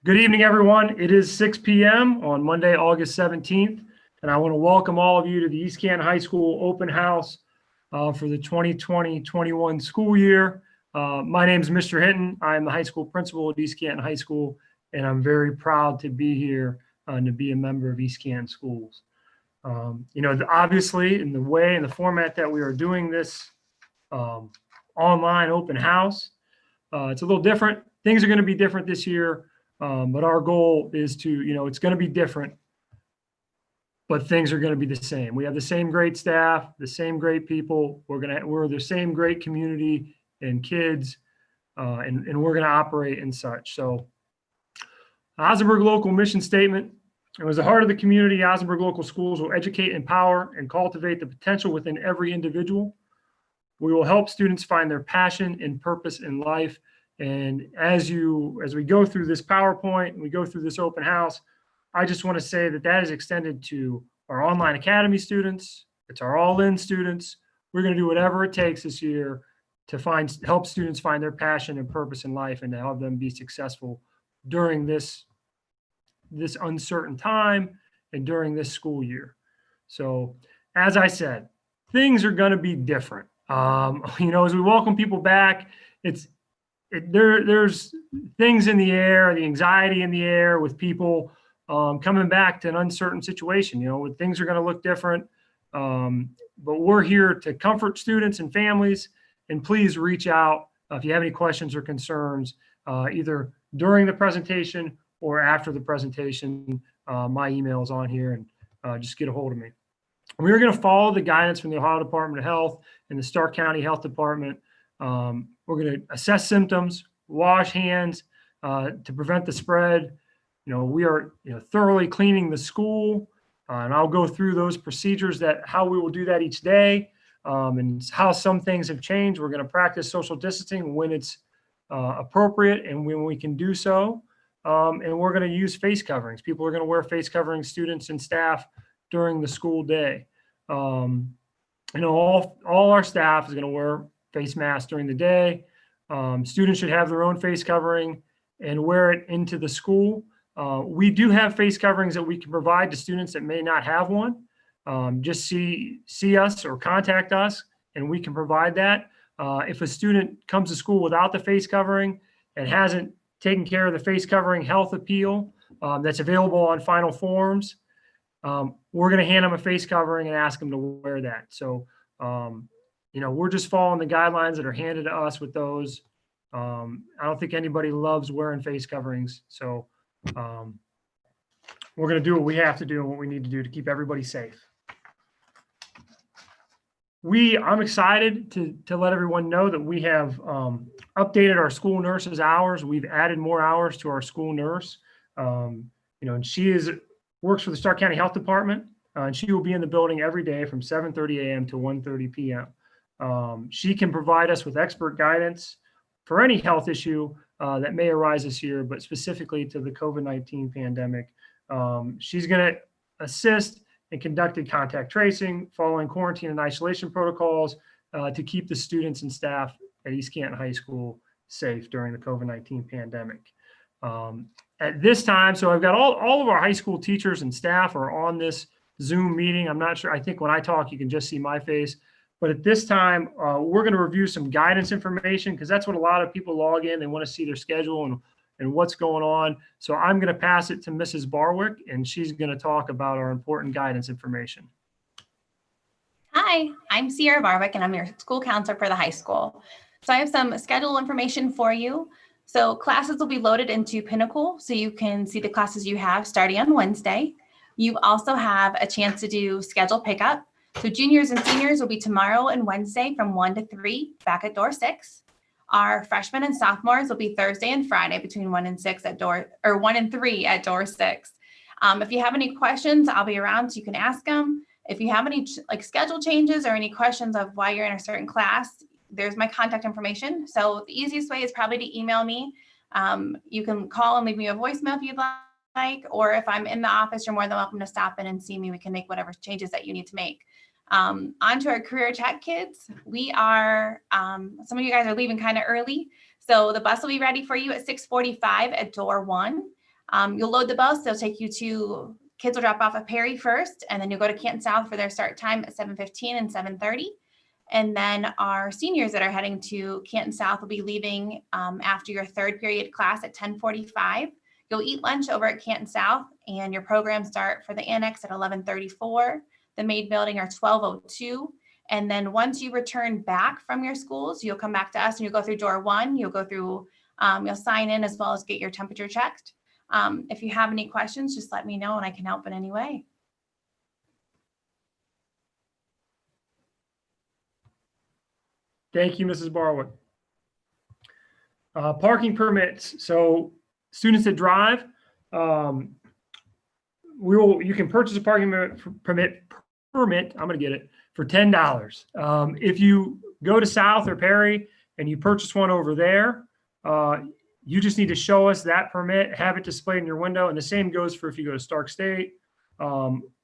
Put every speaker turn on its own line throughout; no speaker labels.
Good evening, everyone. It is 6 p.m. on Monday, August 17th, and I want to welcome all of you to the East Canton High School open house for the 2020-21 school year. My name is Mr. Hinton. I am the high school principal at East Canton High School, and I'm very proud to be here and to be a member of East Canton Schools. Obviously, in the way and the format that we are doing this online open house, it's a little different. Things are going to be different this year. But our goal is to, it's going to be different, but things are going to be the same. We have the same great staff, the same great people. We're the same great community and kids, and we're going to operate in such. So, Osnaburg local mission statement. It was the heart of the community. Osnaburg local schools will educate, empower, and cultivate the potential within every individual. We will help students find their passion and purpose in life. And as we go through this PowerPoint and we go through this open house, I just want to say that is extended to our online academy students. It's our all-in students. We're going to do whatever it takes this year to help students find their passion and purpose in life and to help them be successful during this uncertain time and during this school year. So, as I said, things are going to be different. As we welcome people back, there's things in the air, the anxiety in the air with people coming back to an uncertain situation. Things are going to look different, but we're here to comfort students and families. And please reach out if you have any questions or concerns, either during the presentation or after the presentation. My email is on here, and just get a hold of me. We are going to follow the guidance from the Ohio Department of Health and the Stark County Health Department. We're going to assess symptoms, wash hands to prevent the spread. We are thoroughly cleaning the school, and I'll go through those procedures how we will do that each day, and how some things have changed. We're going to practice social distancing when it's appropriate and when we can do so, and we're going to use face coverings. People are going to wear face coverings, students and staff, during the school day. All our staff is going to wear face masks during the day. Students should have their own face covering and wear it into the school. We do have face coverings that we can provide to students that may not have one. Just see us or contact us, and we can provide that. If a student comes to school without the face covering and hasn't taken care of the face covering health appeal that's available on final forms, we're going to hand them a face covering and ask them to wear that. So, we're just following the guidelines that are handed to us with those. I don't think anybody loves wearing face coverings. So we're going to do what we have to do and what we need to do to keep everybody safe. I'm excited to let everyone know that we have updated our school nurses' hours. We've added more hours to our school nurse. And she works for the Stark County Health Department, and she will be in the building every day from 7:30 a.m. to 1:30 p.m. She can provide us with expert guidance for any health issue that may arise this year, but specifically to the COVID-19 pandemic. She's going to assist in conducting contact tracing, following quarantine and isolation protocols to keep the students and staff at East Canton High School safe during the COVID-19 pandemic. At this time, so I've got all of our high school teachers and staff are on this Zoom meeting. I'm not sure. I think when I talk, you can just see my face. But at this time, we're going to review some guidance information because that's what a lot of people log in. They want to see their schedule and what's going on. So I'm going to pass it to Mrs. Barwick, and she's going to talk about our important guidance information.
Hi, I'm Sierra Barwick, and I'm your school counselor for the high school. So I have some schedule information for you. So classes will be loaded into Pinnacle, so you can see the classes you have starting on Wednesday. You also have a chance to do schedule pickup. So juniors and seniors will be tomorrow and Wednesday from 1 to 3 back at door 6. Our freshmen and sophomores will be Thursday and Friday between 1 and 1 and 3 at door 6. If you have any questions, I'll be around so you can ask them. If you have any schedule changes or any questions of why you're in a certain class, there's my contact information. So the easiest way is probably to email me. You can call and leave me a voicemail if you'd like, or if I'm in the office, you're more than welcome to stop in and see me. We can make whatever changes that you need to make. On to our career tech kids. We are, some of you guys are leaving kind of early. So the bus will be ready for you at 6:45 at door 1. You'll load the bus. They'll take you to, kids will drop off at Perry first, and then you'll go to Canton South for their start time at 7:15 and 7:30. And then our seniors that are heading to Canton South will be leaving after your third period class at 10:45. You'll eat lunch over at Canton South, and your programs start for the annex at 11:34, the main building are 12:02. And then once you return back from your schools, you'll come back to us and you'll go through door 1. You'll go through, you'll sign in as well as get your temperature checked. If you have any questions, just let me know and I can help in any way.
Thank you, Mrs. Barwick. Parking permits. So students that drive, you can purchase a parking permit, I'm going to get it, for $10. If you go to South or Perry and you purchase one over there, you just need to show us that permit, have it displayed in your window. And the same goes for if you go to Stark State,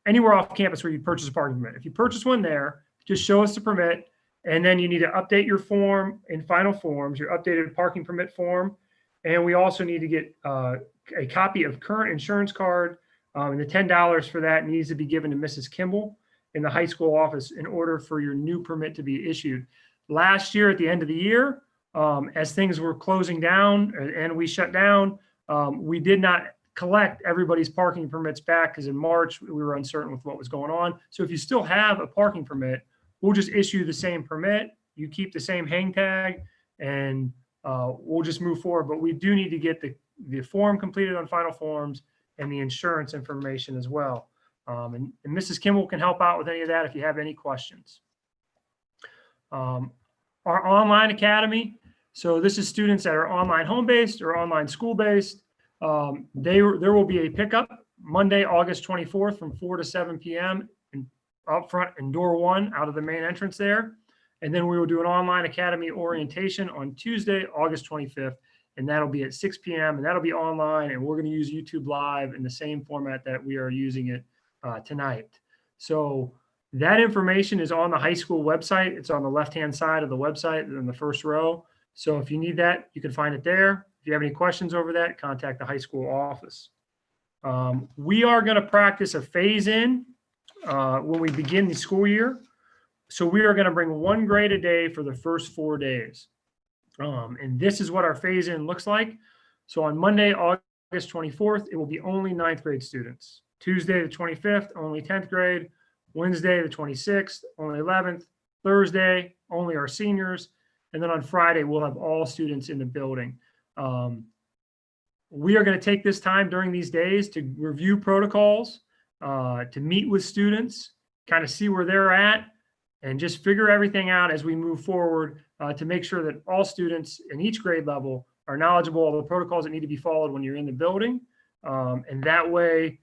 anywhere off campus where you purchase a parking permit. If you purchase one there, just show us the permit. And then you need to update your form in final forms, your updated parking permit form. And we also need to get a copy of current insurance card. And the $10 for that needs to be given to Mrs. Kimball in the high school office in order for your new permit to be issued. Last year at the end of the year, as things were closing down and we shut down, we did not collect everybody's parking permits back because in March we were uncertain with what was going on. So if you still have a parking permit, we'll just issue the same permit. You keep the same hang tag and we'll just move forward. But we do need to get the form completed on final forms and the insurance information as well. And Mrs. Kimball can help out with any of that if you have any questions. Our online academy. So this is students that are online home-based or online school-based. There will be a pickup Monday, August 24th from 4 to 7 p.m. up front in door 1 out of the main entrance there. And then we will do an online academy orientation on Tuesday, August 25th. And that'll be at 6 p.m. and that'll be online. And we're going to use YouTube Live in the same format that we are using it tonight. So that information is on the high school website. It's on the left-hand side of the website in the first row. So if you need that, you can find it there. If you have any questions over that, contact the high school office. We are going to practice a phase-in when we begin the school year. So we are going to bring 1 grade a day for the first 4 days. And this is what our phase-in looks like. So on Monday, August 24th, it will be only 9th grade students. Tuesday, the 25th, only 10th grade. Wednesday, the 26th, only 11th. Thursday, only our seniors. And then on Friday, we'll have all students in the building. We are going to take this time during these days to review protocols, to meet with students, kind of see where they're at, and just figure everything out as we move forward to make sure that all students in each grade level are knowledgeable of the protocols that need to be followed when you're in the building. And that way,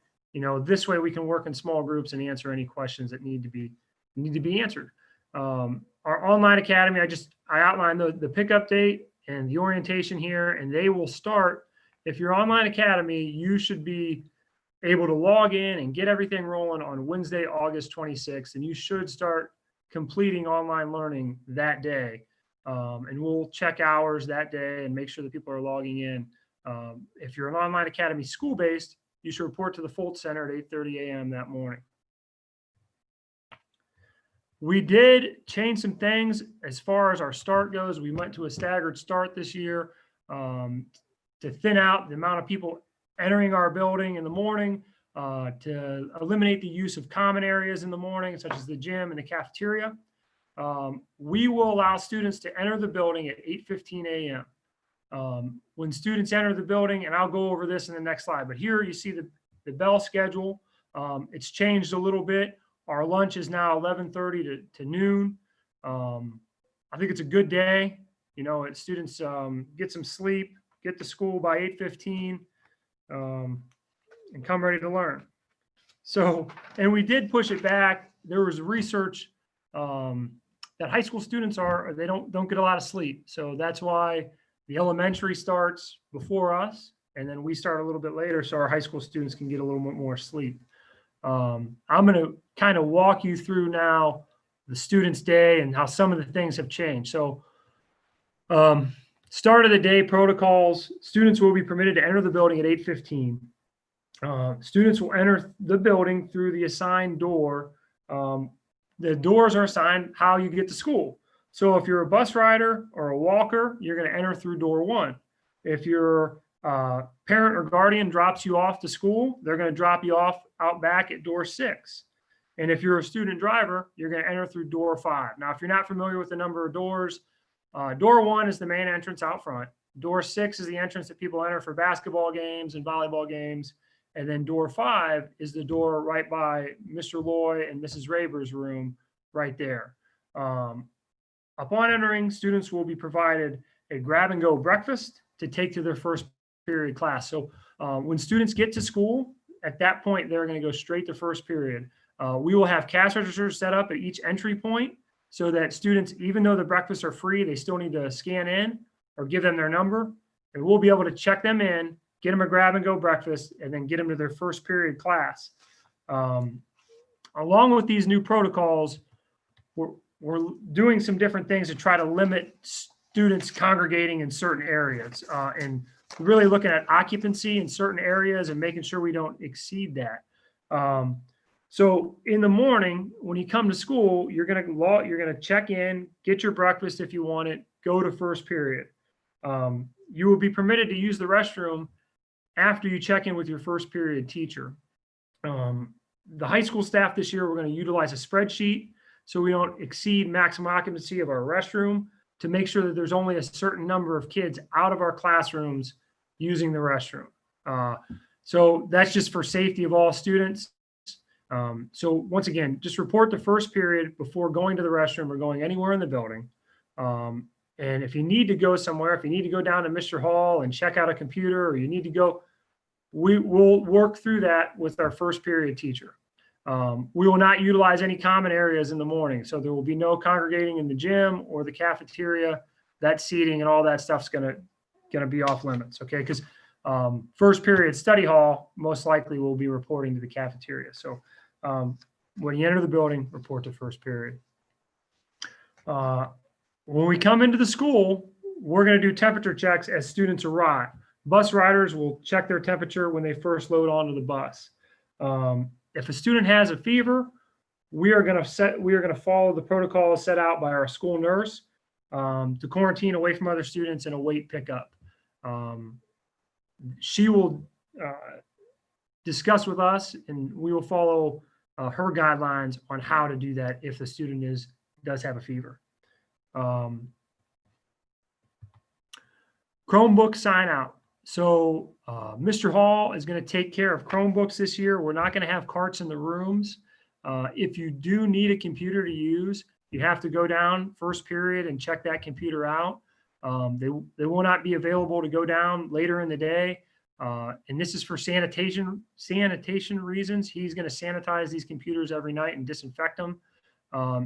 this way we can work in small groups and answer any questions that need to be answered. Our online academy, I outlined the pickup date and the orientation here, and they will start. If your online academy, you should be able to log in and get everything rolling on Wednesday, August 26th, and you should start completing online learning that day. And we'll check hours that day and make sure that people are logging in. If you're an online academy school-based, you should report to the Fultz Center at 8:30 a.m. that morning. We did change some things as far as our start goes. We went to a staggered start this year to thin out the amount of people entering our building in the morning, to eliminate the use of common areas in the morning, such as the gym and the cafeteria. We will allow students to enter the building at 8:15 a.m. When students enter the building, and I'll go over this in the next slide, but here you see the bell schedule. It's changed a little bit. Our lunch is now 11:30 to noon. I think it's a good day. Students get some sleep, get to school by 8:15, and come ready to learn. So, and we did push it back. There was research that high school students they don't get a lot of sleep. So that's why the elementary starts before us, and then we start a little bit later so our high school students can get a little bit more sleep. I'm going to kind of walk you through now the students' day and how some of the things have changed. So start of the day protocols, students will be permitted to enter the building at 8:15. Students will enter the building through the assigned door. The doors are assigned how you get to school. So if you're a bus rider or a walker, you're going to enter through door 1. If your parent or guardian drops you off to school, they're going to drop you off out back at door 6. And if you're a student driver, you're going to enter through door 5. Now, if you're not familiar with the number of doors, door 1 is the main entrance out front. Door 6 is the entrance that people enter for basketball games and volleyball games. And then door 5 is the door right by Mr. Loy and Mrs. Raber's room right there. Upon entering, students will be provided a grab-and-go breakfast to take to their first period class. So when students get to school, at that point, they're going to go straight to first period. We will have cash registers set up at each entry point so that students, even though the breakfasts are free, they still need to scan in or give them their number. And we'll be able to check them in, get them a grab-and-go breakfast, and then get them to their first period class. Along with these new protocols, we're doing some different things to try to limit students congregating in certain areas, and really looking at occupancy in certain areas and making sure we don't exceed that. So in the morning, when you come to school, you're gonna check in, get your breakfast if you want it, go to first period. You will be permitted to use the restroom after you check in with your first period teacher. The high school staff this year, we're going to utilize a spreadsheet so we don't exceed maximum occupancy of our restroom, to make sure that there's only a certain number of kids out of our classrooms using the restroom. So that's just for safety of all students. So once again, just report the first period before going to the restroom or going anywhere in the building. And if you need to go somewhere, if you need to go down to Mr. Hall and check out a computer, or you need to go, we will work through that with our first period teacher. We will not utilize any common areas in the morning. So there will be no congregating in the gym or the cafeteria. That seating and all that stuff's gonna be off limits, okay? Because first period study hall most likely will be reporting to the cafeteria. So when you enter the building, report to first period. When we come into the school, we're going to do temperature checks as students arrive. Bus riders will check their temperature when they first load onto the bus. If a student has a fever, we are going to follow the protocol set out by our school nurse to quarantine away from other students and await pickup. She will discuss with us, and we will follow her guidelines on how to do that if the student does have a fever. Chromebook sign out. So Mr. Hall is going to take care of Chromebooks this year. We're not going to have carts in the rooms. If you do need a computer to use, you have to go down first period and check that computer out. They will not be available to go down later in the day. And this is for sanitation reasons. He's going to sanitize these computers every night and disinfect them.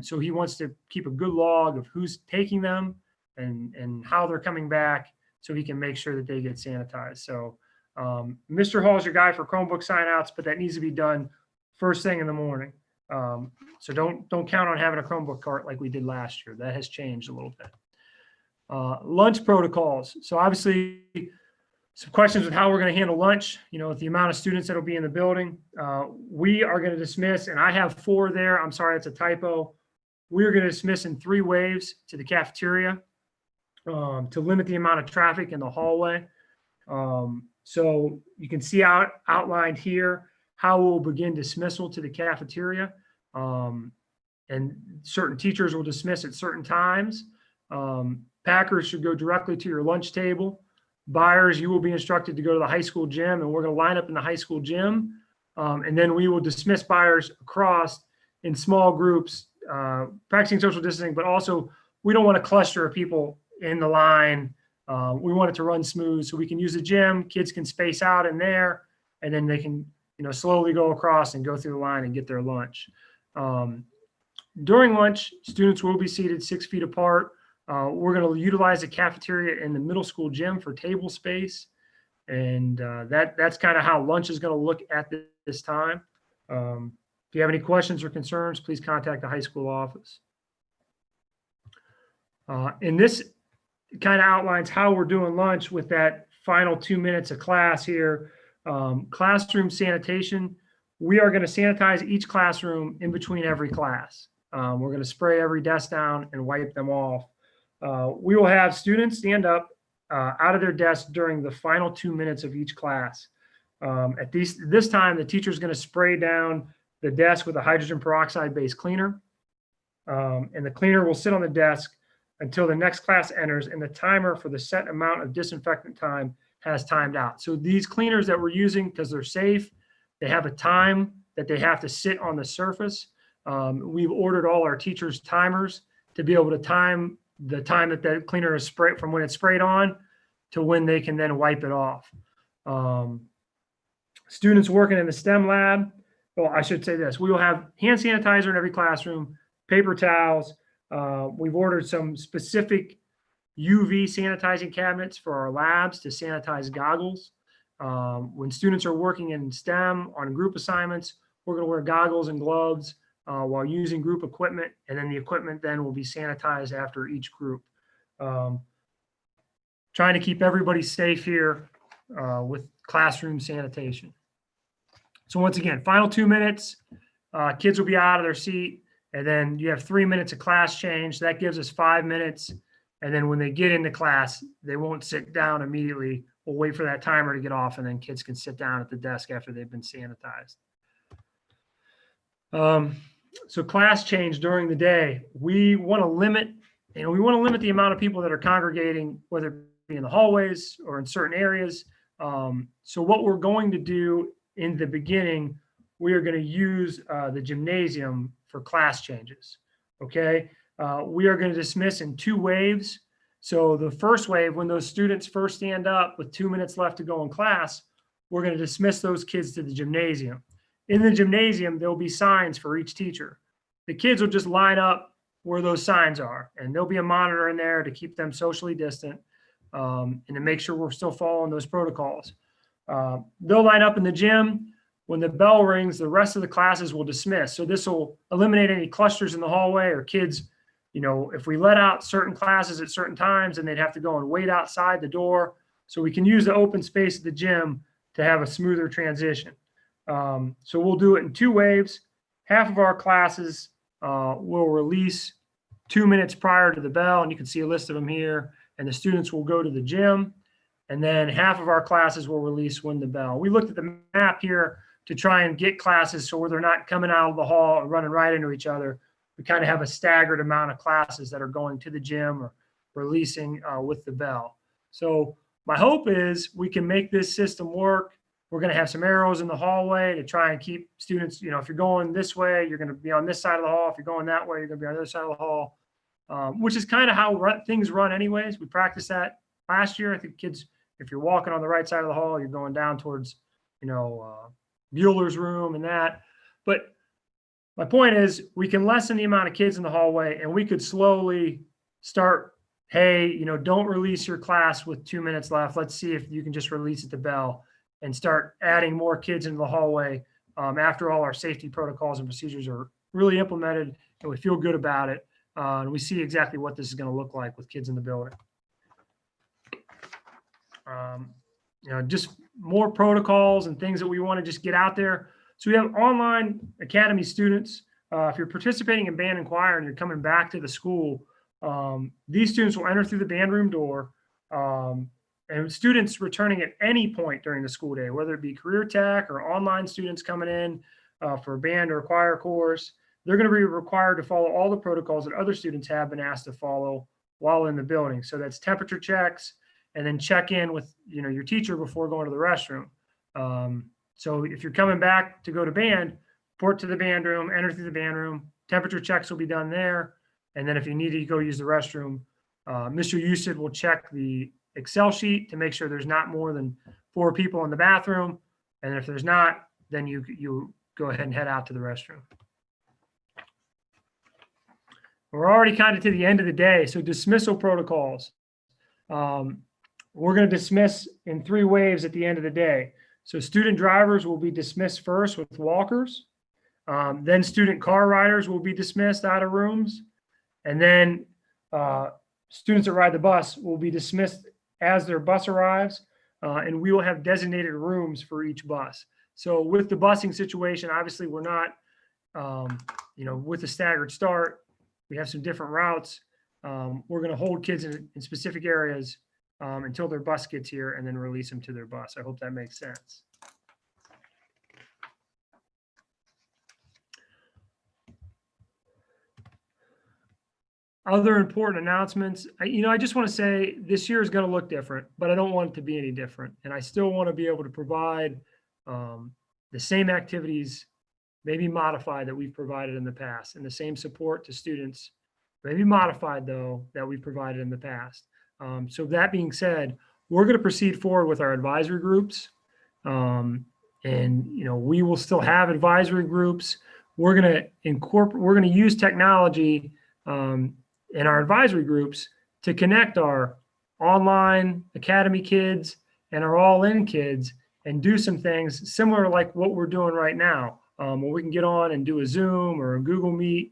So he wants to keep a good log of who's taking them and how they're coming back, so he can make sure that they get sanitized. So Mr. Hall is your guy for Chromebook signouts, but that needs to be done first thing in the morning. So don't count on having a Chromebook cart like we did last year. That has changed a little bit. Lunch protocols. So obviously some questions with how we're going to handle lunch, with the amount of students that will be in the building. We are going to dismiss, and I have 4 there. I'm sorry, it's a typo. We're going to dismiss in 3 waves to the cafeteria to limit the amount of traffic in the hallway. So you can see outlined here how we'll begin dismissal to the cafeteria. And certain teachers will dismiss at certain times. Packers should go directly to your lunch table. Buyers, you will be instructed to go to the high school gym, and we're going to line up in the high school gym. And then we will dismiss buyers across in small groups, practicing social distancing, but also we don't want a cluster of people in the line. We want it to run smooth, so we can use the gym. Kids can space out in there, and then they can, slowly go across and go through the line and get their lunch. During lunch, students will be seated 6 feet apart. We're going to utilize the cafeteria in the middle school gym for table space. And that's kind of how lunch is going to look at this time. If you have any questions or concerns, please contact the high school office. And this kind of outlines how we're doing lunch with that final 2 minutes of class here. Classroom sanitation. We are going to sanitize each classroom in between every class. We're going to spray every desk down and wipe them off. We will have students stand up out of their desk during the final 2 minutes of each class. At this time, the teacher is going to spray down the desk with a hydrogen peroxide-based cleaner. And the cleaner will sit on the desk until the next class enters, and the timer for the set amount of disinfectant time has timed out. So these cleaners that we're using, because they're safe, they have a time that they have to sit on the surface. We've ordered all our teachers' timers to be able to time the time that the cleaner is sprayed from when it's sprayed on to when they can then wipe it off. Students working in the STEM lab, well, I should say this, we will have hand sanitizer in every classroom, paper towels. We've ordered some specific UV sanitizing cabinets for our labs to sanitize goggles. When students are working in STEM on group assignments, we're going to wear goggles and gloves while using group equipment, and then the equipment then will be sanitized after each group. Trying to keep everybody safe here with classroom sanitation. So once again, final 2 minutes, kids will be out of their seat, and then you have 3 minutes of class change. That gives us 5 minutes. And then when they get into class, they won't sit down immediately. We'll wait for that timer to get off, and then kids can sit down at the desk after they've been sanitized. So class change during the day, we want to limit the amount of people that are congregating, whether it be in the hallways or in certain areas. So what we're going to do in the beginning, we are going to use the gymnasium for class changes. Okay. We are going to dismiss in 2 waves. So the first wave, when those students first stand up with 2 minutes left to go in class, we're going to dismiss those kids to the gymnasium. In the gymnasium, there'll be signs for each teacher. The kids will just line up where those signs are, and there'll be a monitor in there to keep them socially distant and to make sure we're still following those protocols. They'll line up in the gym. When the bell rings, the rest of the classes will dismiss. So this will eliminate any clusters in the hallway or kids. You know, if we let out certain classes at certain times, and they'd have to go and wait outside the door. So we can use the open space at the gym to have a smoother transition. So we'll do it in 2 waves. Half of our classes will release 2 minutes prior to the bell, and you can see a list of them here, and the students will go to the gym. And then half of our classes will release when the bell. We looked at the map here to try and get classes so where they're not coming out of the hall and running right into each other. We kind of have a staggered amount of classes that are going to the gym or releasing with the bell. So my hope is we can make this system work. We're going to have some arrows in the hallway to try and keep students, you know, if you're going this way, you're going to be on this side of the hall. If you're going that way, you're going to be on the other side of the hall, which is kind of how things run anyways. We practiced that last year. I think kids, if you're walking on the right side of the hall, you're going down towards, you know, Bueller's room and that. But my point is we can lessen the amount of kids in the hallway, and we could slowly start, hey, you know, don't release your class with 2 minutes left. Let's see if you can just release at the bell, and start adding more kids into the hallway after all our safety protocols and procedures are really implemented and we feel good about it. And we see exactly what this is going to look like with kids in the building. You know, just more protocols and things that we want to just get out there. So we have online academy students. If you're participating in band and choir and you're coming back to the school, these students will enter through the band room door. And students returning at any point during the school day, whether it be career tech or online students coming in for a band or a choir course, they're going to be required to follow all the protocols that other students have been asked to follow while in the building. So that's temperature checks, and then check in with, you know, your teacher before going to the restroom. So if you're coming back to go to band, report to the band room, enter through the band room, temperature checks will be done there. And then if you need to go use the restroom, Mr. Usid will check the Excel sheet to make sure there's not more than 4 people in the bathroom. And if there's not, then you go ahead and head out to the restroom. We're already kind of to the end of the day. So dismissal protocols. We're going to dismiss in 3 waves at the end of the day. So student drivers will be dismissed first with walkers. Then student car riders will be dismissed out of rooms. And then students that ride the bus will be dismissed as their bus arrives. and we will have designated rooms for each bus. So with the busing situation, obviously we're not, with a staggered start, we have some different routes. We're going to hold kids in specific areas until their bus gets here and then release them to their bus. I hope that makes sense. Other important announcements. I just want to say this year is going to look different, but I don't want it to be any different. And I still want to be able to provide the same activities, maybe modified, that we've provided in the past, and the same support to students, maybe modified though, that we've provided in the past. So that being said, we're going to proceed forward with our advisory groups. And we will still have advisory groups. We're going to use technology in our advisory groups to connect our online academy kids and our all-in kids and do some things similar to like what we're doing right now, where we can get on and do a Zoom or a Google Meet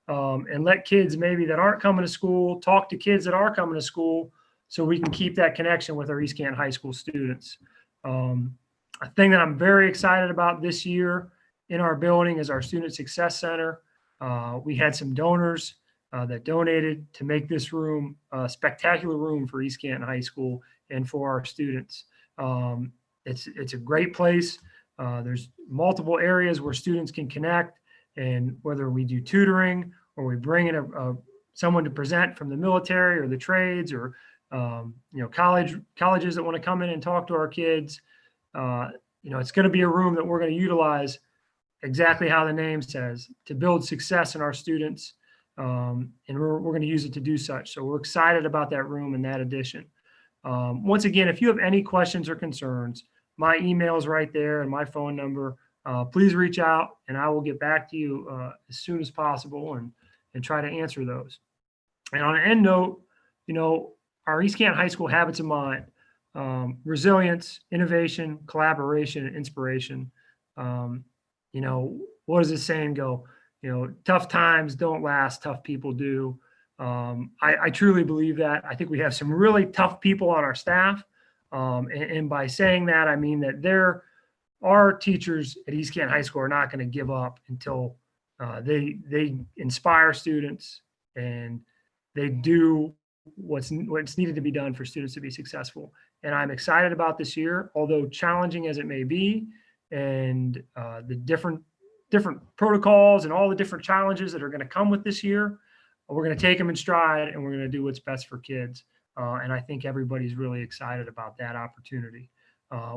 and let kids maybe that aren't coming to school talk to kids that are coming to school, so we can keep that connection with our East Canton High School students. A thing that I'm very excited about this year in our building is our Student Success Center. We had some donors that donated to make this room a spectacular room for East Canton High School and for our students. It's a great place. There's multiple areas where students can connect, and whether we do tutoring or we bring in someone to present from the military or the trades or colleges that want to come in and talk to our kids, it's going to be a room that we're going to utilize exactly how the name says, to build success in our students. And we're going to use it to do such. So we're excited about that room and that addition. Once again, if you have any questions or concerns, my email is right there and my phone number. Please reach out and I will get back to you as soon as possible and try to answer those. And on an end note, our East Canton High School habits of mind, resilience, innovation, collaboration, and inspiration. What does this saying go? Tough times don't last, tough people do. I truly believe that. I think we have some really tough people on our staff. And by saying that, I mean that our teachers at East Canton High School are not going to give up until they inspire students and they do what's needed to be done for students to be successful. And I'm excited about this year, although challenging as it may be, and the different protocols and all the different challenges that are going to come with this year. We're going to take them in stride and we're going to do what's best for kids. And I think everybody's really excited about that opportunity.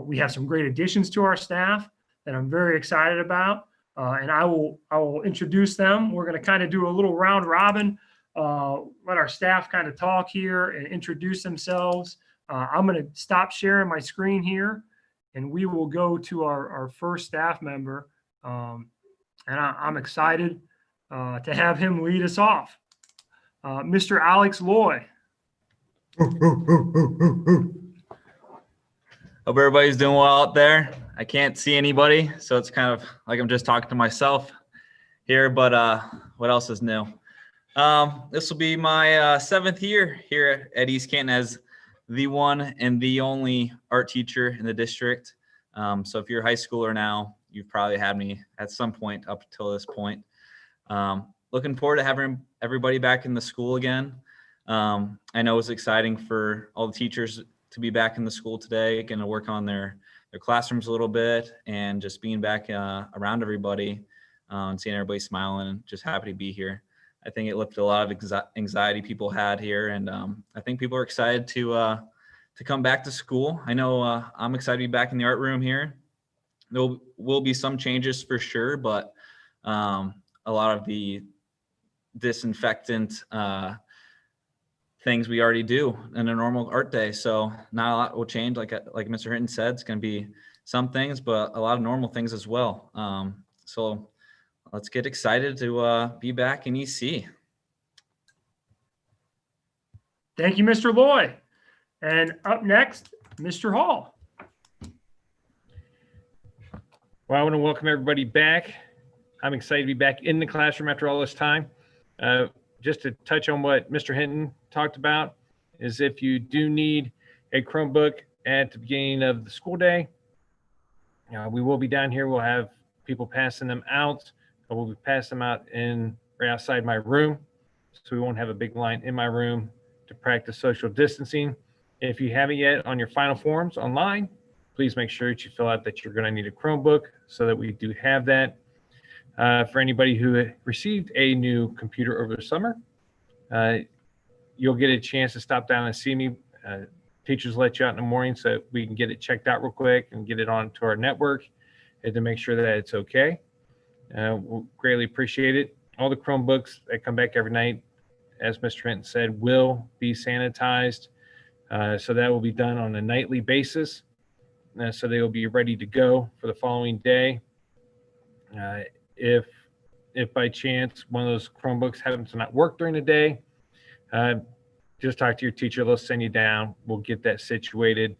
We have some great additions to our staff that I'm very excited about. And I will introduce them. We're going to kind of do a little round robin, let our staff kind of talk here and introduce themselves. I'm going to stop sharing my screen here and we will go to our first staff member. And I'm excited to have him lead us off. Mr. Alex Loy.
Hope everybody's doing well out there. I can't see anybody, so it's kind of like I'm just talking to myself here, but what else is new? This will be my 7th year here at East Canton as the one and the only art teacher in the district. So if you're a high schooler now, you've probably had me at some point up until this point. Looking forward to having everybody back in the school again. I know it's exciting for all the teachers to be back in the school today, going to work on their classrooms a little bit and just being back around everybody and seeing everybody smiling and just happy to be here. I think it lifted a lot of anxiety people had here, and I think people are excited to come back to school. I know I'm excited to be back in the art room here. There will be some changes for sure, but a lot of the disinfectant things we already do in a normal art day. So not a lot will change. Like Mr. Hinton said, it's going to be some things, but a lot of normal things as well. So let's get excited to be back in EC.
Thank you, Mr. Loy. And up next, Mr. Hall.
Well, I want to welcome everybody back. I'm excited to be back in the classroom after all this time. Just to touch on what Mr. Hinton talked about is if you do need a Chromebook at the beginning of the school day. We will be down here. We'll have people passing them out. We'll be passing them out right outside my room. So we won't have a big line in my room to practice social distancing. If you haven't yet on your final forms online, please make sure that you fill out that you're going to need a Chromebook so that we do have that. For anybody who received a new computer over the summer, you'll get a chance to stop down and see me. Teachers let you out in the morning so we can get it checked out real quick and get it onto our network and to make sure that it's okay. We'll greatly appreciate it. All the Chromebooks that come back every night, as Mr. Hinton said, will be sanitized. So that will be done on a nightly basis. So they will be ready to go for the following day. If by chance one of those Chromebooks happens to not work during the day, just talk to your teacher. They'll send you down. We'll get that situated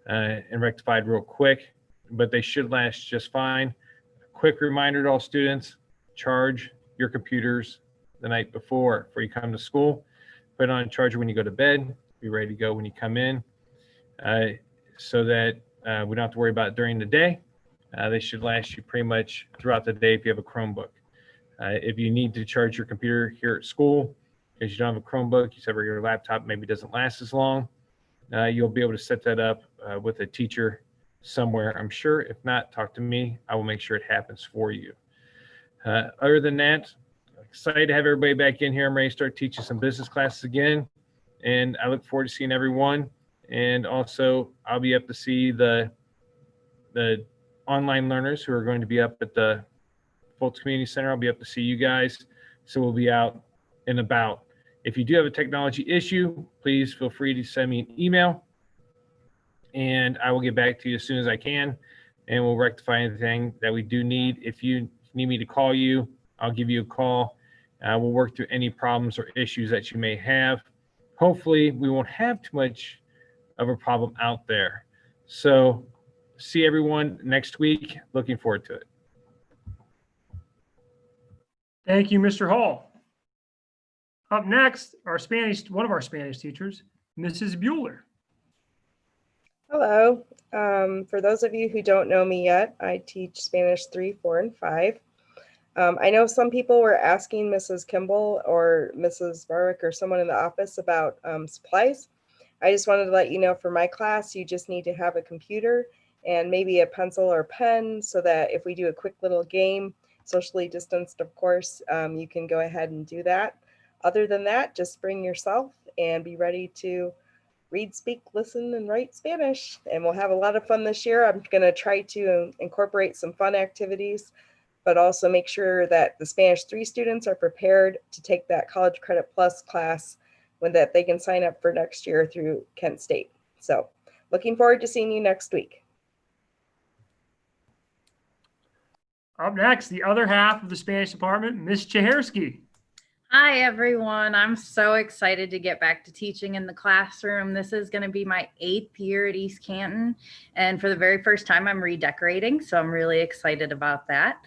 and rectified real quick, but they should last just fine. Quick reminder to all students, charge your computers the night before you come to school. Put it on a charger when you go to bed. Be ready to go when you come in so that we don't have to worry about it during the day. They should last you pretty much throughout the day if you have a Chromebook. If you need to charge your computer here at school because you don't have a Chromebook, you said your laptop maybe doesn't last as long, you'll be able to set that up with a teacher somewhere, I'm sure. If not, talk to me. I will make sure it happens for you. Other than that, excited to have everybody back in here. I'm ready to start teaching some business classes again, and I look forward to seeing everyone. And also, I'll be up to see the online learners who are going to be up at the Fulton Community Center. I'll be up to see you guys. So we'll be out and about. If you do have a technology issue, please feel free to send me an email and I will get back to you as soon as I can, and we'll rectify anything that we do need. If you need me to call you, I'll give you a call. We'll work through any problems or issues that you may have. Hopefully we won't have too much of a problem out there. So see everyone next week. Looking forward to it.
Thank you, Mr. Hall. Up next, one of our Spanish teachers, Mrs. Bueller.
Hello. For those of you who don't know me yet, I teach Spanish 3, 4, and 5. I know some people were asking Mrs. Kimball or Mrs. Barwick or someone in the office about supplies. I just wanted to let you know for my class, you just need to have a computer and maybe a pencil or pen so that if we do a quick little game, socially distanced, of course, you can go ahead and do that. Other than that, just bring yourself and be ready to read, speak, listen, and write Spanish. And we'll have a lot of fun this year. I'm going to try to incorporate some fun activities, but also make sure that the Spanish 3 students are prepared to take that College Credit Plus class when that they can sign up for next year through Kent State. So looking forward to seeing you next week.
Up next, the other half of the Spanish department, Miss Chehersky.
Hi, everyone. I'm so excited to get back to teaching in the classroom. This is going to be my 8th year at East Canton. And for the very first time, I'm redecorating. So I'm really excited about that.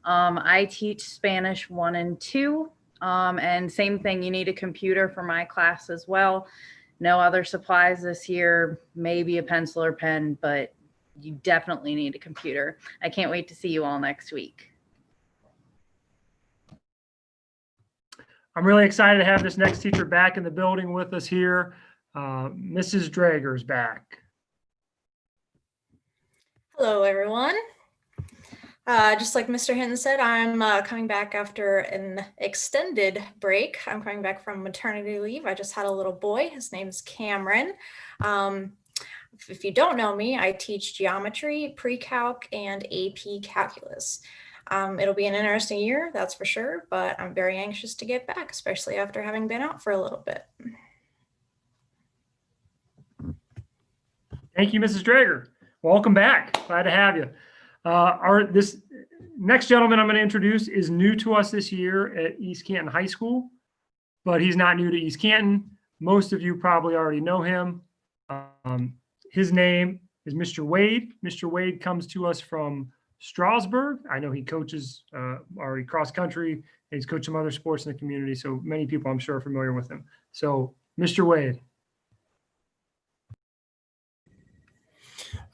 I teach Spanish 1 and 2. And same thing, you need a computer for my class as well. No other supplies this year, maybe a pencil or pen, but you definitely need a computer. I can't wait to see you all next week.
I'm really excited to have this next teacher back in the building with us here. Mrs. Drager's back.
Hello, everyone. Just like Mr. Hinton said, I'm coming back after an extended break. I'm coming back from maternity leave. I just had a little boy. His name's Cameron. If you don't know me, I teach geometry, pre-calc, and AP calculus. It'll be an interesting year, that's for sure, but I'm very anxious to get back, especially after having been out for a little bit.
Thank you, Mrs. Drager. Welcome back. Glad to have you. This next gentleman I'm going to introduce is new to us this year at East Canton High School, but he's not new to East Canton. Most of you probably already know him. His name is Mr. Wade. Mr. Wade comes to us from Strasburg. I know he coaches already cross country, and he's coached some other sports in the community, so many people I'm sure are familiar with him. So, Mr. Wade.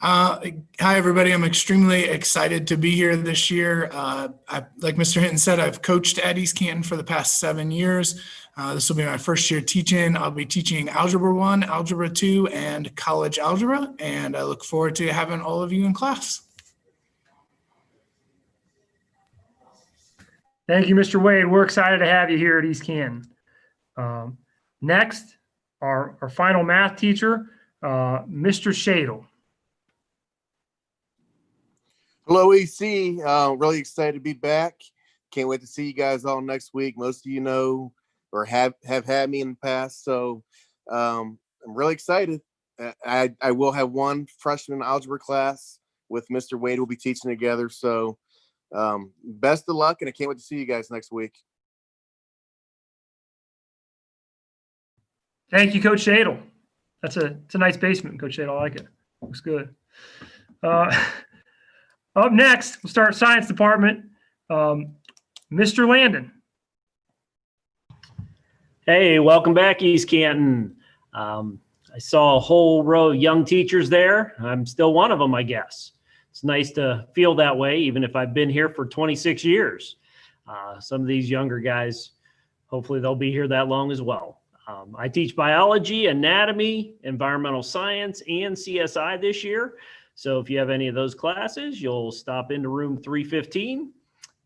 Hi, everybody. I'm extremely excited to be here this year. Like Mr. Hinton said, I've coached at East Canton for the past 7 years. This will be my first year teaching. I'll be teaching Algebra 1, Algebra 2, and College Algebra, and I look forward to having all of you in class.
Thank you, Mr. Wade. We're excited to have you here at East Canton. Next, our final math teacher, Mr. Shadle.
Hello, EC. Really excited to be back. Can't wait to see you guys all next week. Most of you know or have had me in the past, so I'm really excited. I will have one freshman algebra class with Mr. Wade. We'll be teaching together, so best of luck, and I can't wait to see you guys next week.
Thank you, Coach Shadle. It's a nice basement, Coach Shadle. I like it. Looks good. Up next, we'll start science department. Mr. Landon.
Hey, welcome back, East Canton. I saw a whole row of young teachers there. I'm still one of them, I guess. It's nice to feel that way, even if I've been here for 26 years. Some of these younger guys, hopefully they'll be here that long as well. I teach biology, anatomy, environmental science, and CSI this year. So if you have any of those classes, you'll stop into room 315,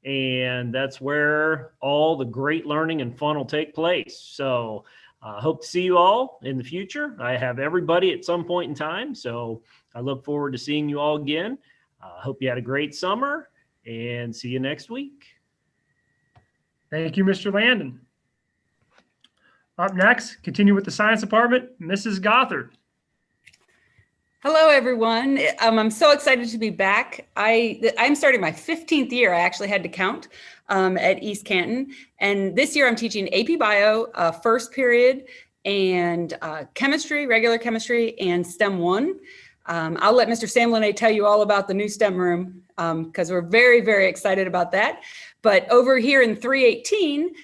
and that's where all the great learning and fun will take place. So I hope to see you all in the future. I have everybody at some point in time, so I look forward to seeing you all again. I hope you had a great summer, and see you next week.
Thank you, Mr. Landon. Up next, continue with the science department, Mrs. Gothard.
Hello, everyone. I'm so excited to be back. I'm starting my 15th year. I actually had to count at East Canton. And this year I'm teaching AP Bio, first period, and chemistry, regular chemistry, and STEM 1. I'll let Mr. Samlin tell you all about the new STEM room because we're very, very excited about that. But over here in 318,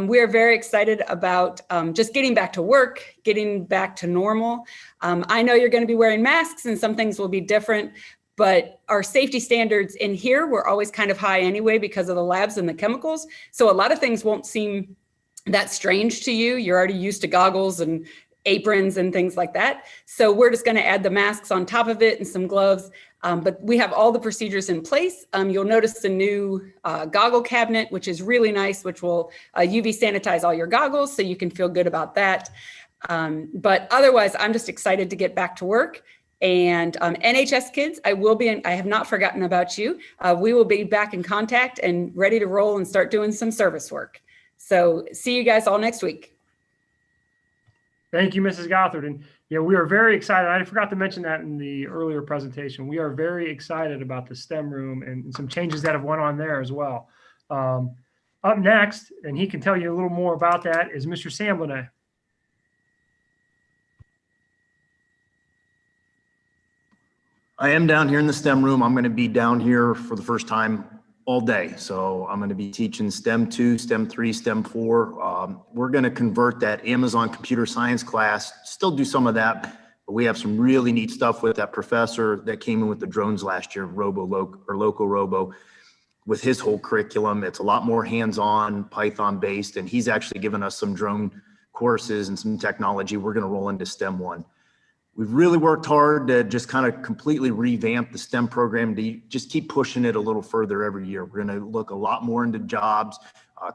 we're very excited about just getting back to work, getting back to normal. I know you're going to be wearing masks and some things will be different, but our safety standards in here were always kind of high anyway because of the labs and the chemicals. So a lot of things won't seem that strange to you. You're already used to goggles and aprons and things like that. So we're just going to add the masks on top of it and some gloves. But we have all the procedures in place. You'll notice the new goggle cabinet, which is really nice, which will UV sanitize all your goggles so you can feel good about that. But otherwise, I'm just excited to get back to work. And NHS kids, I have not forgotten about you. We will be back in contact and ready to roll and start doing some service work. So see you guys all next week.
Thank you, Mrs. Gothard. And yeah, we are very excited. I forgot to mention that in the earlier presentation. We are very excited about the STEM room and some changes that have went on there as well. Up next, and he can tell you a little more about that, is Mr. Samlin.
I am down here in the STEM room. I'm going to be down here for the first time all day. So I'm going to be teaching STEM 2, STEM 3, STEM 4. We're going to convert that Amazon computer science class, still do some of that, but we have some really neat stuff with that professor that came in with the drones last year, Loco Robo, with his whole curriculum. It's a lot more hands-on, Python based, and he's actually given us some drone courses and some technology. We're going to roll into STEM 1. We've really worked hard to just kind of completely revamp the STEM program to just keep pushing it a little further every year. We're going to look a lot more into jobs,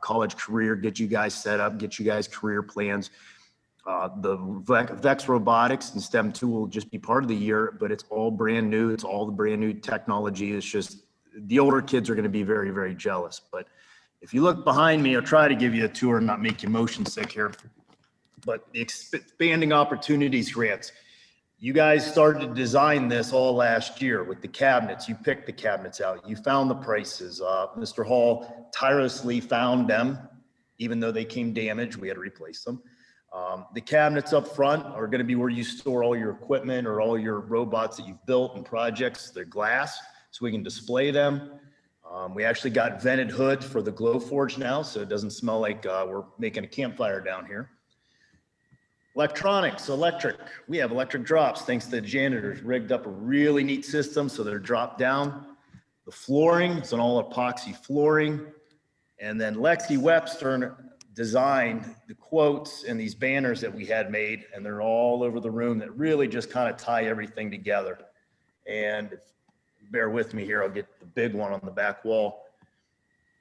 college career, get you guys set up, get you guys career plans. The VEX robotics and STEM 2 will just be part of the year, but it's all brand new. It's all the brand new technology. It's just the older kids are going to be very, very jealous. But if you look behind me, I'll try to give you a tour and not make you motion sick here. But the expanding opportunities grants. You guys started to design this all last year with the cabinets. You picked the cabinets out. You found the prices. Mr. Hall tirelessly found them, even though they came damaged. We had to replace them. The cabinets up front are going to be where you store all your equipment or all your robots that you've built and projects. They're glass, so we can display them. We actually got vented hood for the Glow Forge now, so it doesn't smell like we're making a campfire down here. Electronics, electric. We have electric drops thanks to the janitors rigged up a really neat system so they're dropped down. The flooring, it's an all epoxy flooring. And then Lexi Webster designed the quotes and these banners that we had made, and they're all over the room that really just kind of tie everything together. And if you bear with me here, I'll get the big one on the back wall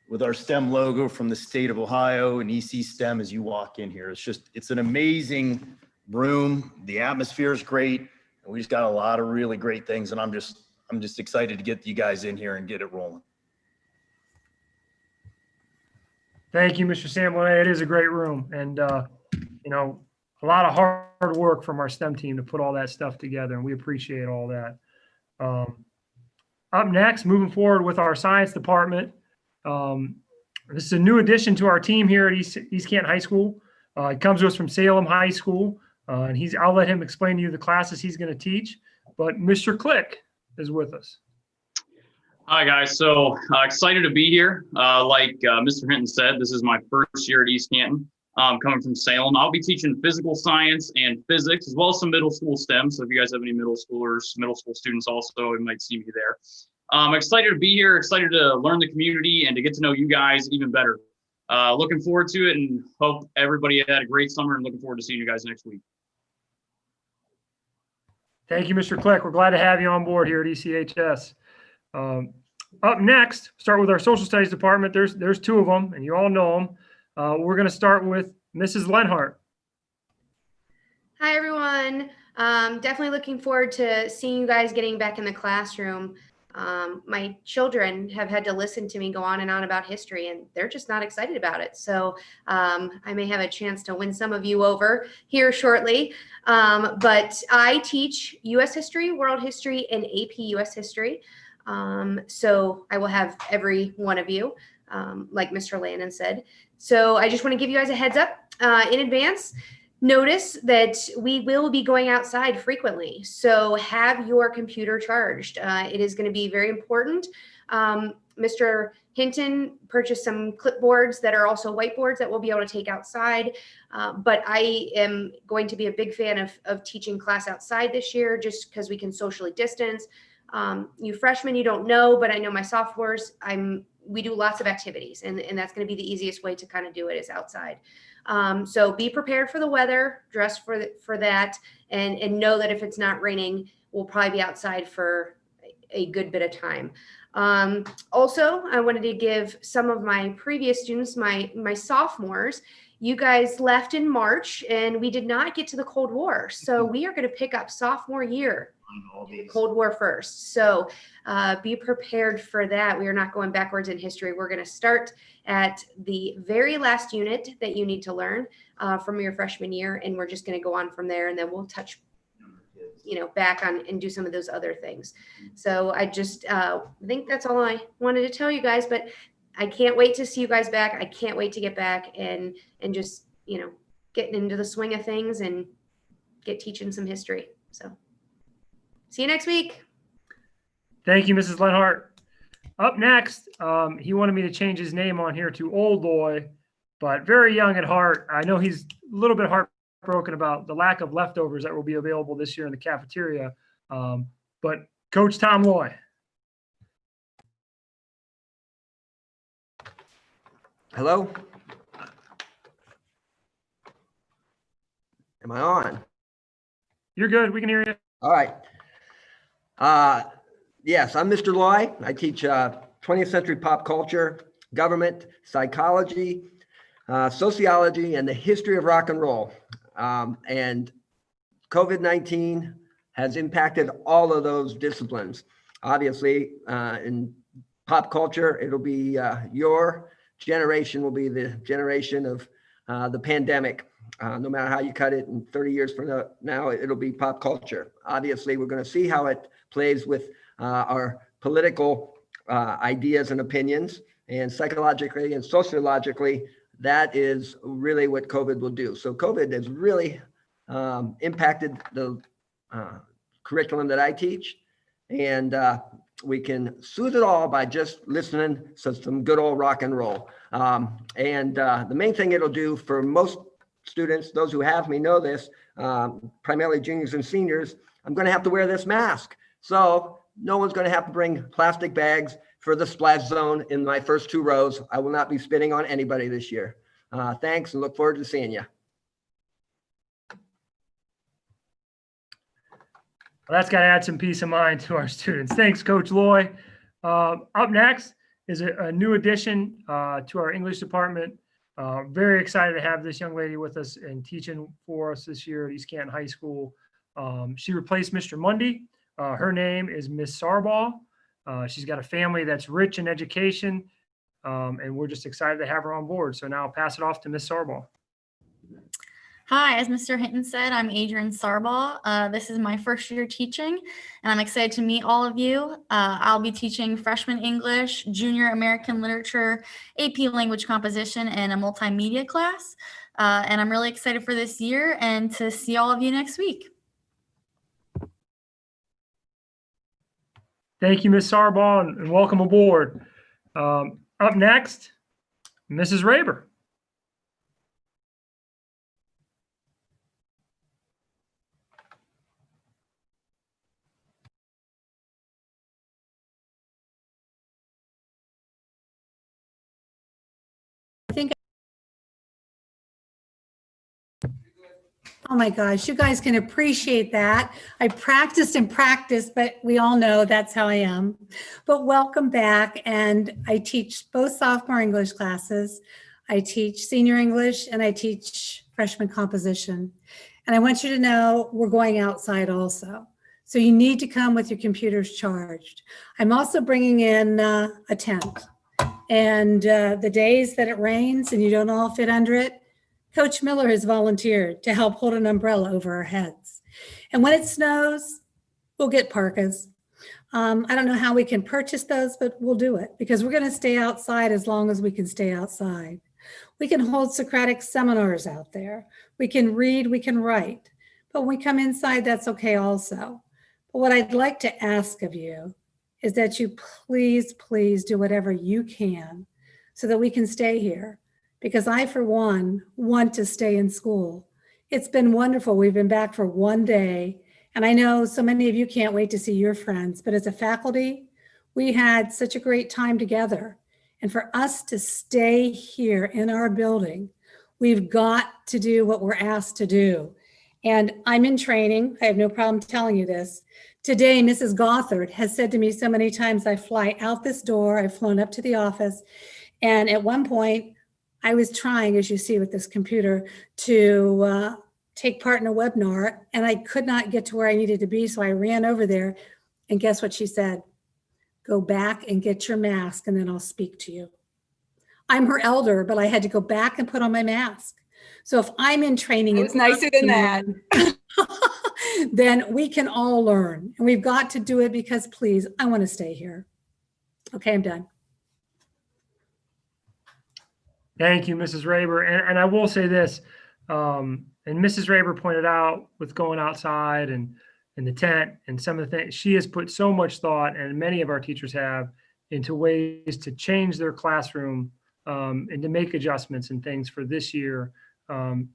with our STEM logo from the state of Ohio and EC STEM as you walk in here. It's an amazing room. The atmosphere is great. And we just got a lot of really great things. And I'm just excited to get you guys in here and get it rolling.
Thank you, Mr. Samblin. It is a great room. And, you know, a lot of hard work from our STEM team to put all that stuff together. And we appreciate all that. Up next, moving forward with our science department. This is a new addition to our team here at East Canton High School. It comes to us from Salem High School. And I'll let him explain to you the classes he's going to teach. But Mr. Click is with us.
Hi guys, so excited to be here. Like Mr. Hinton said, this is my first year at East Canton, coming from Salem. I'll be teaching physical science and physics, as well as some middle school STEM. So if you guys have any middle school students also, you might see me there. I'm excited to be here, excited to learn the community and to get to know you guys even better. Looking forward to it and hope everybody had a great summer and looking forward to seeing you guys next week.
Thank you, Mr. Click. We're glad to have you on board here at ECHS. Up next, start with our social studies department. There's two of them, and you all know them. We're going to start with Mrs. Lenhart.
Hi, everyone. Definitely looking forward to seeing you guys getting back in the classroom. My children have had to listen to me go on and on about history, and they're just not excited about it. So I may have a chance to win some of you over here shortly. But I teach U.S. history, world history, and AP U.S. history. So I will have every one of you, like Mr. Landon said. So I just want to give you guys a heads up in advance. Notice that we will be going outside frequently. So have your computer charged. It is going to be very important. Mr. Hinton purchased some clipboards that are also whiteboards that we'll be able to take outside. But I am going to be a big fan of teaching class outside this year, just because we can socially distance. You freshmen, you don't know, but I know my sophomores, we do lots of activities, and that's going to be the easiest way to kind of do it is outside. So be prepared for the weather, dress for that, and know that if it's not raining, we'll probably be outside for a good bit of time. Also, I wanted to give some of my previous students, my sophomores, you guys left in March and we did not get to the Cold War. So we are going to pick up sophomore year, Cold War first. So be prepared for that. We are not going backwards in history. We're going to start at the very last unit that you need to learn from your freshman year. And we're just going to go on from there. And then we'll touch back on and do some of those other things. So I just think that's all I wanted to tell you guys, but I can't wait to see you guys back. I can't wait to get back and just, getting into the swing of things and get teaching some history. So see you next week.
Thank you, Mrs. Lenhart. Up next, he wanted me to change his name on here to Old Boy, but very young at heart. I know he's a little bit heartbroken about the lack of leftovers that will be available this year in the cafeteria. But Coach Tom Loy.
Hello? Am I on?
You're good. We can hear you.
All right. Yes, I'm Mr. Loy. I teach 20th century pop culture, government, psychology, sociology, and the history of rock and roll. And COVID-19 has impacted all of those disciplines. Obviously, in pop culture, it'll be your generation will be the generation of the pandemic. No matter how you cut it, in 30 years from now, it'll be pop culture. Obviously, we're going to see how it plays with our political ideas and opinions, and psychologically and sociologically, that is really what COVID will do. So COVID has really impacted the curriculum that I teach, and we can soothe it all by just listening to some good old rock and roll. And the main thing it'll do for most students, those who have me know this, primarily juniors and seniors, I'm going to have to wear this mask. So no one's going to have to bring plastic bags for the splash zone in my first 2 rows. I will not be spitting on anybody this year. Thanks, and look forward to seeing you.
Well, that's got to add some peace of mind to our students. Thanks, Coach Loy. Up next is a new addition to our English department. Very excited to have this young lady with us and teaching for us this year at East Canton High School. She replaced Mr. Mundy. Her name is Miss Sarbaugh. She's got a family that's rich in education, and we're just excited to have her on board. So now I'll pass it off to Miss Sarbaugh.
Hi, as Mr. Hinton said, I'm Adrienne Sarbaugh. This is my first year teaching, and I'm excited to meet all of you. I'll be teaching freshman English, junior American literature, AP language composition, and a multimedia class. And I'm really excited for this year and to see all of you next week.
Thank you, Ms. Sarbaugh, and welcome aboard. Up next, Mrs. Raber.
Oh my gosh, you guys can appreciate that. I practiced and practiced, but we all know that's how I am. But welcome back. And I teach both sophomore English classes. I teach senior English and I teach freshman composition. And I want you to know we're going outside also. So you need to come with your computers charged. I'm also bringing in a tent. And the days that it rains and you don't all fit under it, Coach Miller has volunteered to help hold an umbrella over our heads. And when it snows, we'll get parkas. I don't know how we can purchase those, but we'll do it because we're going to stay outside as long as we can stay outside. We can hold Socratic seminars out there. We can read, we can write. But when we come inside, that's okay also. But what I'd like to ask of you is that you please, please do whatever you can so that we can stay here. Because I, for one, want to stay in school. It's been wonderful. We've been back for one day. And I know so many of you can't wait to see your friends. But as a faculty, we had such a great time together. And for us to stay here in our building, we've got to do what we're asked to do. And I'm in training. I have no problem telling you this. Today, Mrs. Gothard has said to me so many times, I fly out this door, I've flown up to the office. And at one point, I was trying, as you see with this computer, to take part in a webinar, and I could not get to where I needed to be. So I ran over there, and guess what she said? Go back and get your mask, and then I'll speak to you. I'm her elder, but I had to go back and put on my mask. So if I'm in training,
It was nicer than that.
Then we can all learn, and we've got to do it because, please, I want to stay here. Okay, I'm done.
Thank you, Mrs. Raber. And I will say this, and Mrs. Raber pointed out with going outside and in the tent and some of the things, she has put so much thought, and many of our teachers have, into ways to change their classroom and to make adjustments and things for this year,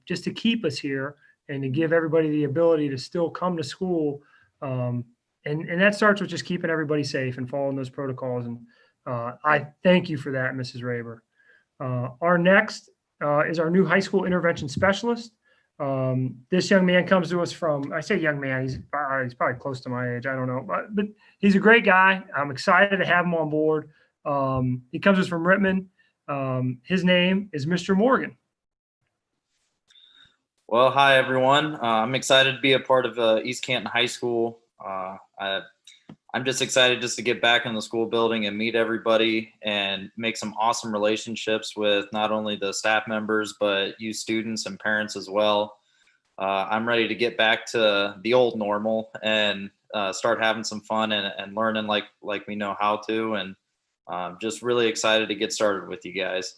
just to keep us here and to give everybody the ability to still come to school. And that starts with just keeping everybody safe and following those protocols. And I thank you for that, Mrs. Raber. Our next is our new high school intervention specialist. This young man comes to us from, I say young man, he's probably close to my age. I don't know, but he's a great guy. I'm excited to have him on board. He comes to us from Rittman. His name is Mr. Morgan.
Well, hi, everyone. I'm excited to be a part of East Canton High School. I'm just excited just to get back in the school building and meet everybody and make some awesome relationships with not only the staff members, but you students and parents as well. I'm ready to get back to the old normal and start having some fun and learning like we know how to. And just really excited to get started with you guys.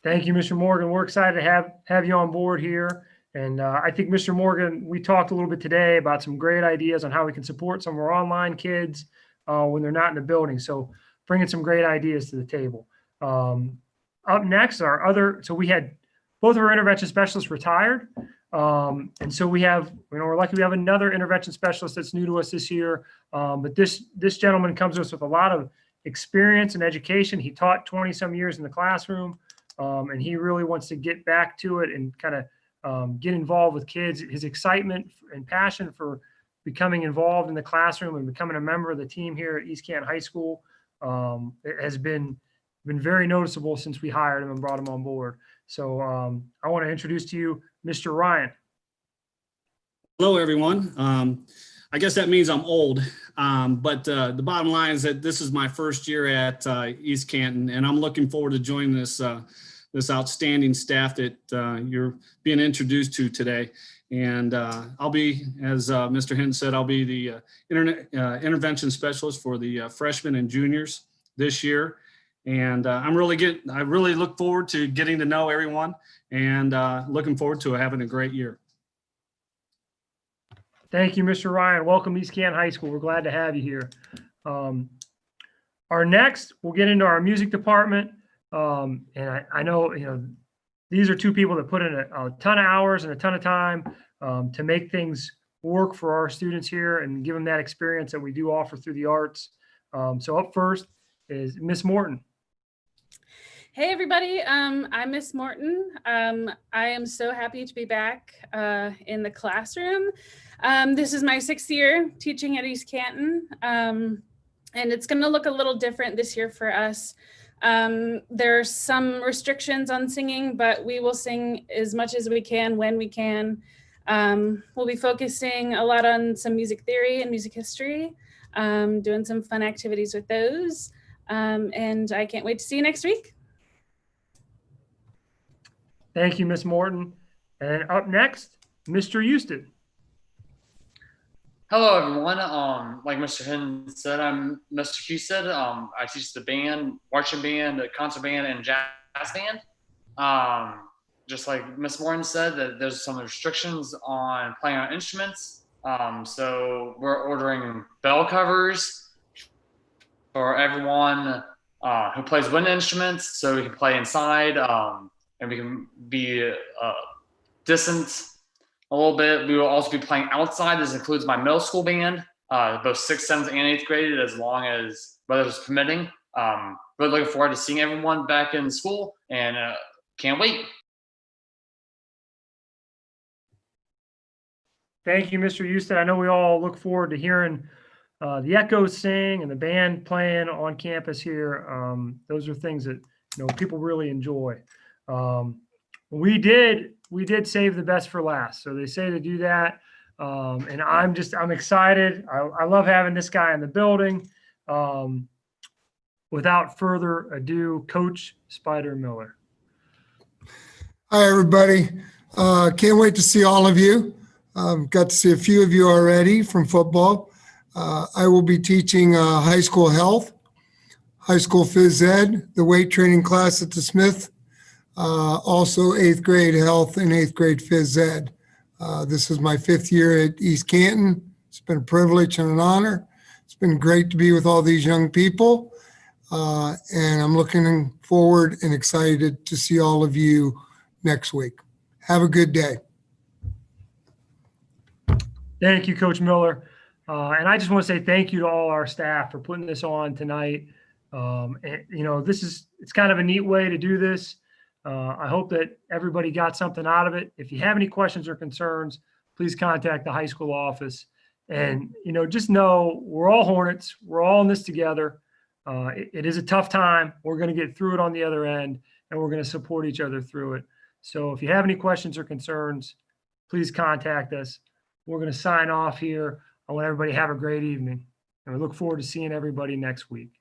Thank you, Mr. Morgan. We're excited to have you on board here. And I think, Mr. Morgan, we talked a little bit today about some great ideas on how we can support some of our online kids when they're not in the building. So bringing some great ideas to the table. up next, so we had both of our intervention specialists retired. And so we're lucky we have another intervention specialist that's new to us this year. But this gentleman comes to us with a lot of experience and education. He taught 20 some years in the classroom. And he really wants to get back to it and kind of get involved with kids. His excitement and passion for becoming involved in the classroom and becoming a member of the team here at East Canton High School it has been very noticeable since we hired him and brought him on board. So I want to introduce to you Mr. Ryan.
Hello, everyone. I guess that means I'm old, but the bottom line is that this is my first year at East Canton, and I'm looking forward to joining this outstanding staff that you're being introduced to today. And I'll be, as Mr. Hinton said, I'll be the intervention specialist for the freshmen and juniors this year. And I really look forward to getting to know everyone, and looking forward to having a great year.
Thank you, Mr. Ryan. Welcome to East Canton High School. We're glad to have you here. Our next, we'll get into our music department. And I know, these are two people that put in a ton of hours and a ton of time to make things work for our students here and give them that experience that we do offer through the arts. So up first is Miss Morton.
Hey everybody, I'm Miss Morton. I am so happy to be back in the classroom. This is my 6th year teaching at East Canton, and it's going to look a little different this year for us. There's some restrictions on singing, but we will sing as much as we can when we can. We'll be focusing a lot on some music theory and music history, doing some fun activities with those, and I can't wait to see you next week.
Thank you, Miss Morton. And up next, Mr. Houston.
Hello, everyone. Like Mr. Hinton said, I'm Mr. Houston. I teach the band, marching band, concert band, and jazz band. Just like Miss Morton said, that there's some restrictions on playing on instruments. So we're ordering bell covers for everyone who plays wind instruments, so we can play inside. And we can be distant a little bit. We will also be playing outside. This includes my middle school band, both 6th, 7th, and 8th grade, as long as weather's permitting. Really looking forward to seeing everyone back in school, and can't wait.
Thank you, Mr. Houston. I know we all look forward to hearing the Echoes sing and the band playing on campus here. Those are things that people really enjoy. We did save the best for last. So they say to do that. And I'm excited. I love having this guy in the building. Without further ado, Coach Spider Miller.
Hi, everybody. Can't wait to see all of you. Got to see a few of you already from football. I will be teaching high school health, high school phys ed, the weight training class at the Smith. Also 8th grade health and 8th grade phys ed. This is my 5th year at East Canton. It's been a privilege and an honor. It's been great to be with all these young people. And I'm looking forward and excited to see all of you next week. Have a good day.
Thank you, Coach Miller. And I just want to say thank you to all our staff for putting this on tonight. And, it's kind of a neat way to do this. I hope that everybody got something out of it. If you have any questions or concerns, please contact the high school office. And, just know we're all Hornets. We're all in this together. It is a tough time. We're going to get through it on the other end, and we're going to support each other through it. So if you have any questions or concerns, please contact us. We're going to sign off here. I want everybody to have a great evening, and we look forward to seeing everybody next week.